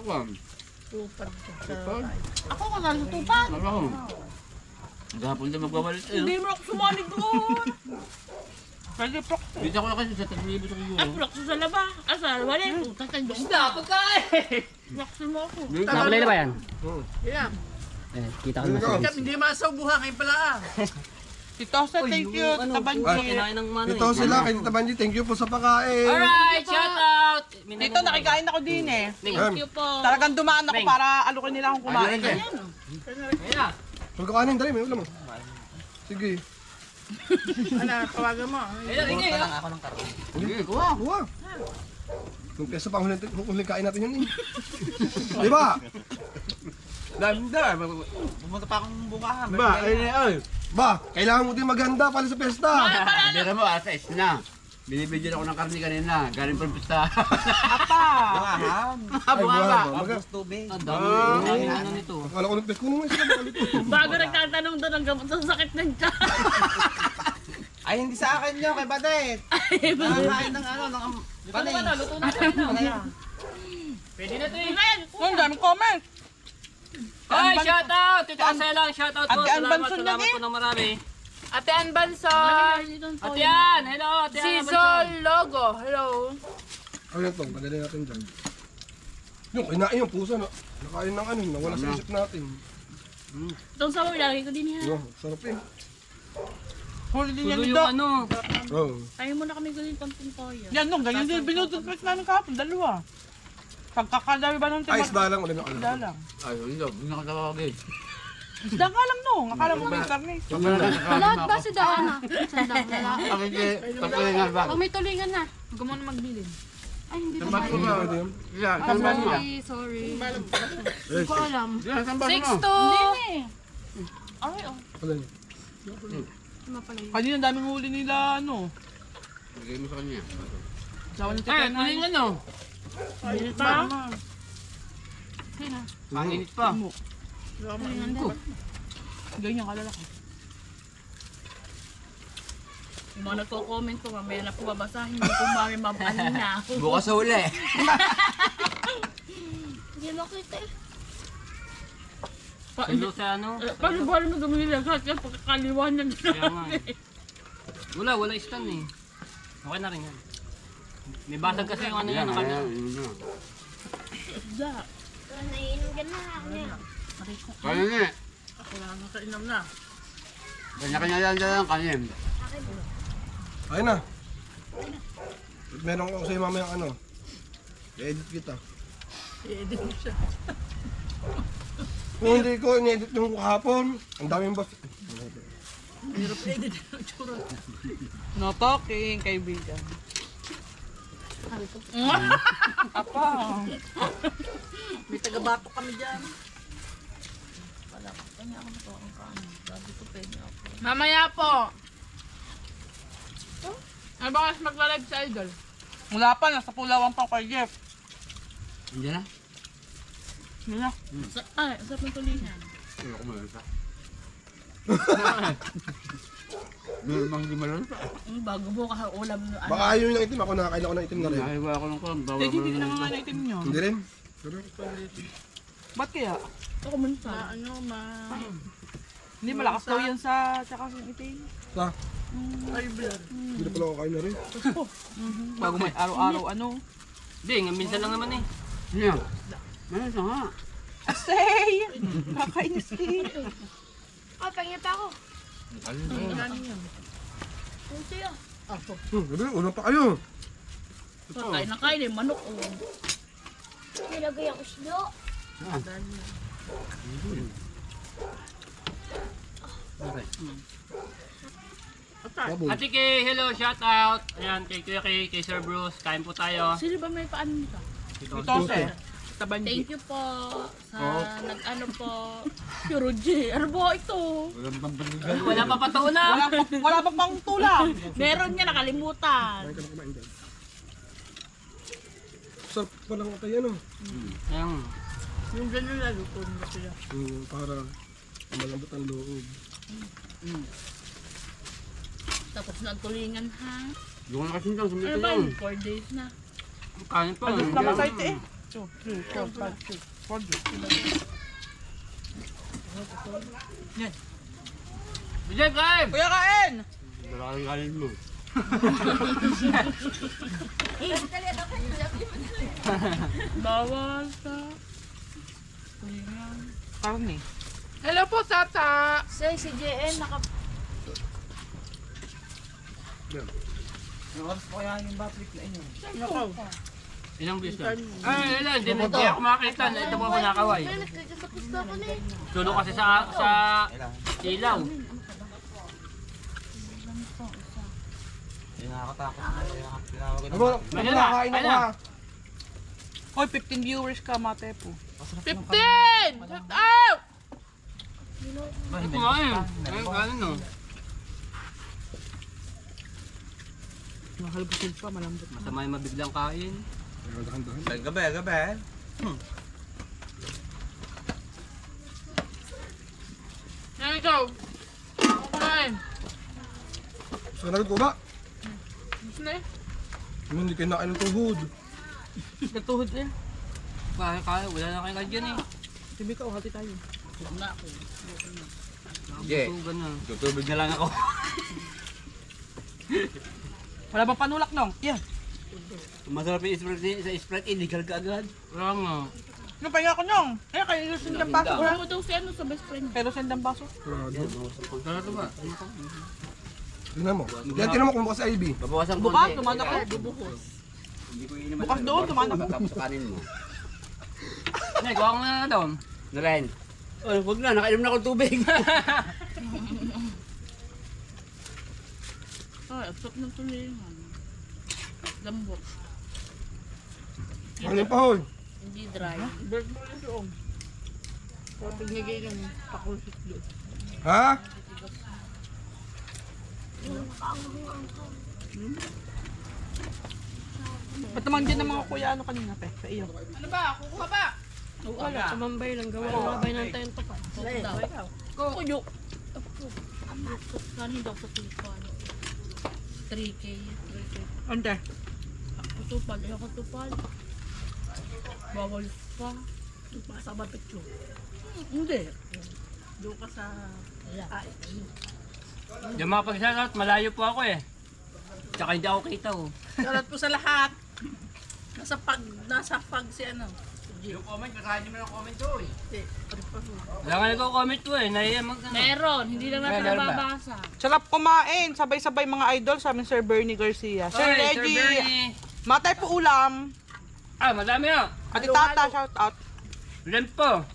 Kwan. Tupad ka. Ako ka nalutupan. Tama ko. Gahapon din magbabalit eh. Hindi mo ako sumali doon. Pwede prok. Dito ako na kasi sa 3,000 sa Ay, siguro. plakso sa laba. Asa, wala yung utang kayo doon. Isda, pagkain! Plakso mo ako. Nakulay na ba yan? Yeah. Eh, kita ko na Ikaw. sa Hindi masabuhan kayo pala ah. Tito sa thank you. Tabanji. kinain ng mano Ito sila, kay Tita Banji, thank you po sa pakain. Alright, shout out! Dito nakikain ako din eh. Ning, You po. Talagang dumaan ako para alukin nila akong kumain. ayun na. Huwag ka kanin, dali, may ulam mo. Sige. Ano, tawagan mo. Ayun, lang ako ng karton. Sige, kuha. Huwa. Nung pesa pa ang huling kain natin yun eh. Di ba? Pumunta pa akong bungahan. Ba, ay. Ba, kailangan mo din maghanda para sa pesta. Bira mo, asa is na. Binibigyan ako ng karne kanina. Galing pa pista. Apa. Ay, buha. Ang dami ano nito. Akala ko ng pesta. Kunin mo sila bakalit. Bago nagtatanong doon ng gamot sa sakit ng tiyan. Ay, hindi sa akin nyo, kay Badet. Nakakain ng ano, ng panay. Luto na kami. Pwede na ito eh. Ang dami comment. Ay, shout out! Tito Asela, shout out po. Ate Ann Salamat, Banson salamat yan eh. po ng marami. Ate Ann Banson! Ate Ann, hello, Ate Ann. Season logo, hello! Ayun to, padali natin dyan. Yung kinain yung pusa na. Nakain ng ano, nawala sa isip natin. Itong sabaw, ilagay ko din yan. Oh, sarap eh. Huli din yan Tulo dito. yung ano. Oh. Kaya muna kami gawin konting toyo. Yan nung, ganyan din. Binutod pa namin kahapon, dalawa. Pagkakadami ba nung Ay, isda lang. Ulam yung Isda lang. Ay, hindi na katawagin. Isda nga lang nung. Akala mo may karne. Lahat ba si Daan na? Sandang wala. Pagkalingan ba? Pag may tulingan na. Huwag ka muna magbilin. Ay, hindi Saan ba ba? mo? Yan, saan ba mo? Sorry. Hindi ko alam. Yan, saan ba mo? 6-2! Ay, oh. Ulam. Tama pala yun. Kanina daming huli nila, ano. Bigay mo sa kanya. Sawa ng Ay, chicken. ano yung ano? Bilin pa? Sino? Panginit pa. Tulingan din. Ganyan kalalaki. Yung mga nagko-comment ko, mamaya na po babasahin. Hindi ko mabali na. Bukas sa uli. Hindi makita eh. Sulo sa ano? Paano ba mo gawin lahat yan pagkakaliwanag Kaya nga eh. Wala stand eh. Okay na rin yan. May basag kasi yung ano yan, ang kanya. Isda. Naiinom ka na. Kanya nga. Ako lang nakainom na. Kanya-kanya yan dyan, kanya. Ayun na. Meron ko sa'yo mamaya ano. I-edit kita. I-edit mo siya. Kung hindi ko in-edit yung kahapon, ang daming boss. Hirap edit ang tsura. No talking, kaibigan. Apa? May taga-bato kami dyan. Wala ko. Kanya ako na to ang kaano. Sabi ko pwede ako. Mamaya po. Ano ba kasi magla-live sa Idol? Wala pa, nasa Pulawan pa kay Jeff. Hindi na. Yun na. Sa tulingan. Ano ko malala sa? Meron mang di malala. Bago mo ka ulam no ano. Baka ayaw yung itim. Ako nakakain ako ng itim na rin. Naiwa ako ng kong. Bawal Hindi na nga na itim nyo. Hindi rin. Ba't kaya? Ako minsan. Hindi malakas daw yan sa tsaka sa itim. Sa? Ay, blood. Hindi na pala ako kain na rin. Bago may araw-araw ano. Hindi, nga minsan lang naman eh. Niya. Meron sa nga. Asay! Kakainis kayo. Oh, pangit ako. Gabi, unang pa kayo. Kain na kain eh, manok oh. Nilagay ako silo. Baboy. Ate Kay, hello, shout out. Ayan, kay Kuya Kay, kay Sir Bruce, kain po tayo. Sino ba may paano nito? Ito sir. Tabanji. Thank you po sa nag-ano po. Kuroji, ano ba ito? Wala pa patauna. Wala pa pang tulang. Meron niya nakalimutan. Kain ka na kumain dyan. Sarap pa lang tayo ano. Ayan. Yung gano'n na luto nila sila. Para malambot ang loob. Tapos nagtulingan ha. Hindi ko nakasintang sa Ano mga ba yun. yun? 4 days na. Kain pa. Adjust naman sa ito eh. 2, 3, 4, 5, 6, 4. Yan. Vijay, kain! Kuya kain! Dalawang mo. Bawal sa tulingan. Karne. Hello po, Tata! Si JN naka... Ilang bis na? Ay, ilan. Hindi ako makakita. Ito po ako nakaway. Nagkakapos na ako na eh. Sulo kasi sa ilaw. Abo, Ayun na, nakakain ayun ako na. ha. Hoy, 15 viewers ka, mate po. 15! Shut up! Ay, kumain. Ayun, kanin no. Mahalbusin pa, malambot. Masama yung mabiglang kain. Gabi. Yan ikaw! Kumain! Gusto ka na rin ko ba? Gusto na eh. Hindi kayo nakain ng tuhod. Gatuhod na. Kaya, wala na kayong kadyan eh. Sabi ka, hati tayo. Yeah. Nakabutugan na. Tutubig na lang ako. Wala bang panulak nong? Yan. Masarap yung Sprite sa Sprite, illegal ka agad. Wala nga. Yung pahinga ko nyong. Eh, kayo yung sindang baso. Wala mo daw si ano sa best friend. Pero sindang baso. Tingnan mo. Yan, tingnan mo kung bukas sa IB. Babawasan ko. Bukas, tumanak ko. Bukas doon, tumanak ko. Tapos kanin mo. Hindi, gawa ko na doon. Naren. Oh, wag na, nakainom na akong tubig. Ay, absot ng tulingan. Lambot. Ano yung pahol? Hindi dry. Bird mo yung doon. Kung pinigay ng pakulsit doon. Ha? Ba't naman dyan ng mga kuya ano kanina, pe? Sa iyo. Ano ba? Kukuha ba? Wala. Tumambay lang. Gawa ng tento pa. Kuyo. Kanin daw sa tupan. 3K. Ante. Kutupal. Ayaw kutupal. Bawal pa. Pa sa batik yun. Hindi. Doon ka sa... Yung mga pag-shoutout, malayo po ako eh. Tsaka hindi ako kita oh. Salat po sa lahat. Nasa pag si ano. Yung comment, basahin niyo mo yung comment doon. Wala nga nagko-comment po eh. Nahiya mag Meron. Hindi lang natin Meron ba? nababasa. Sarap kumain. Sabay-sabay mga idol sa amin, Sir Bernie Garcia. Sir Oy, Sir Reggie. Bernie. Matay po ulam. Ah, madami oh. Ati Tata, shout out. Lempo.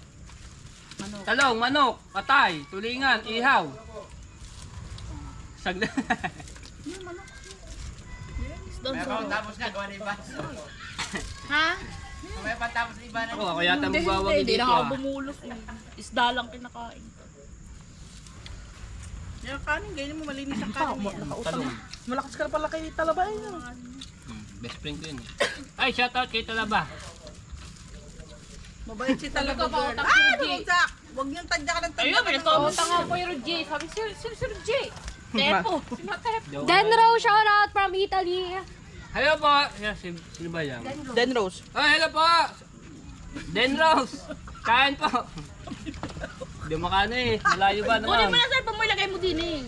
Talong, manok, patay, tulingan, ihaw. Sagda. Meron tapos na, gawa na iba. Ha? May patapos na iba na. Ako yata magwawag Hindi dito na ako ah. bumulot eh. Isda lang kinakain. Yung kanin, ganyan mo malinis ang kanin. Talong. Malakas ka na pala kay Talabay. Best friend ko yun eh. Ay, shoutout kay Talaba. Mabait si Talabay. Talaga ba? Ay, bumagsak! Huwag niyong tadya ka ng tadya. Ayun, pinagkabot nga po yung J. Sabi, Sir J. Tepo. Sino Tepo? Denro, shout out from Italy. Hello po. Sino ba yan? Den Rose. Oh, hello po. Den Rose. Kain po. Hindi makano eh. Malayo ba Kunin mo naman? na sir, pamulagay mo din eh.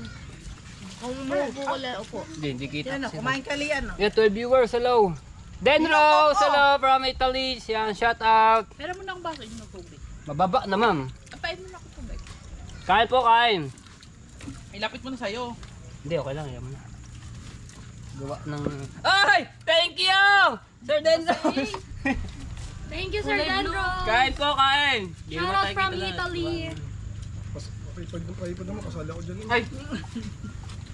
Kung umuupo ko lang, upo. Hindi kita. Kumain ka liyan. Yeah, 12 viewers. Hello. Den Rose. Hello from Italy. Yan, shout out. Pero mo nang baso, yun ng tubig. Mababa naman. Apain mo na ako tubig. Kain po, kain. Ilapit mo na sa'yo. Hindi, okay lang. Yaman na. Gawa ng... Ay! Thank you! Sir Den Rose. Thank you, Sir Denro. Kain po, kain. Di Shout mo out tayo from kita lang. Italy. Paipad naman, kasali ako dyan. Ay!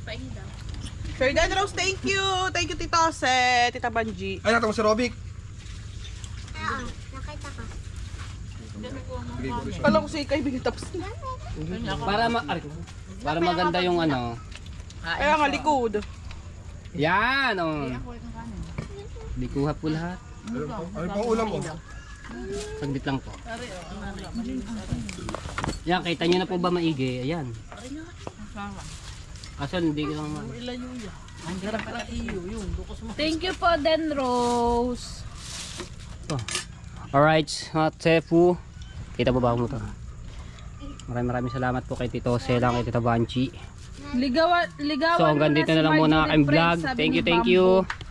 Pahingi daw. Sir Den Rose, thank you. Thank you, Tita Ose, Tita Banji. Ay, natin mo si Robic. Nakita ka. Kala ko si kaibigan tapos na. Para maganda yung ano. Kaya nga, likod. Yan, oh. Di kuha po lahat. Ano pang ulam mo? Saglit lang po. Yan, kita nyo na po ba maigi? Ayan. Kaso hindi ko lang Thank you po, Den Rose. Alright, mga Tefu. Kita po ba ako mo to? Maraming salamat po kay Tito Sela, kay Tita Banchi. Ligawan So hanggang dito na lang muna ang aking vlog. Thank you, thank you.